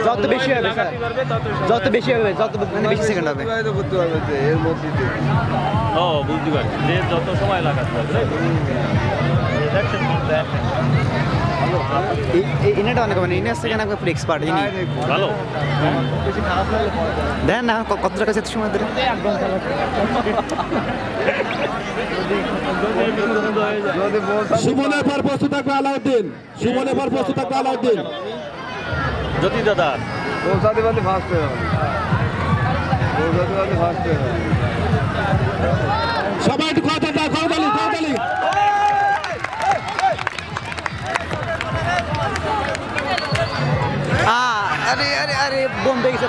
যত বেশি হবে স্যার, যত বেশি হবে, যত মানে বেশি সেকেন্ড হবে। ও বুঝতে পারছি, যে যত সময় লাগাতে পারবে। ইনাটা অনেক মানে ইনার সেকেন্ড একবার পুরো এক্সপার্ট ইনি। ভালো। দেন না কত টাকা যেতে সময় ধরে। সুমনের পর প্রস্তুত থাকবে আলাউদ্দিন, সুমনের পর প্রস্তুত থাকবে আলাউদ্দিন। জ্যোতি দাদা সবাই একটু কথা দাও, করতালি করতালি। আরে আরে আরে বন্ধ হয়ে গেছে।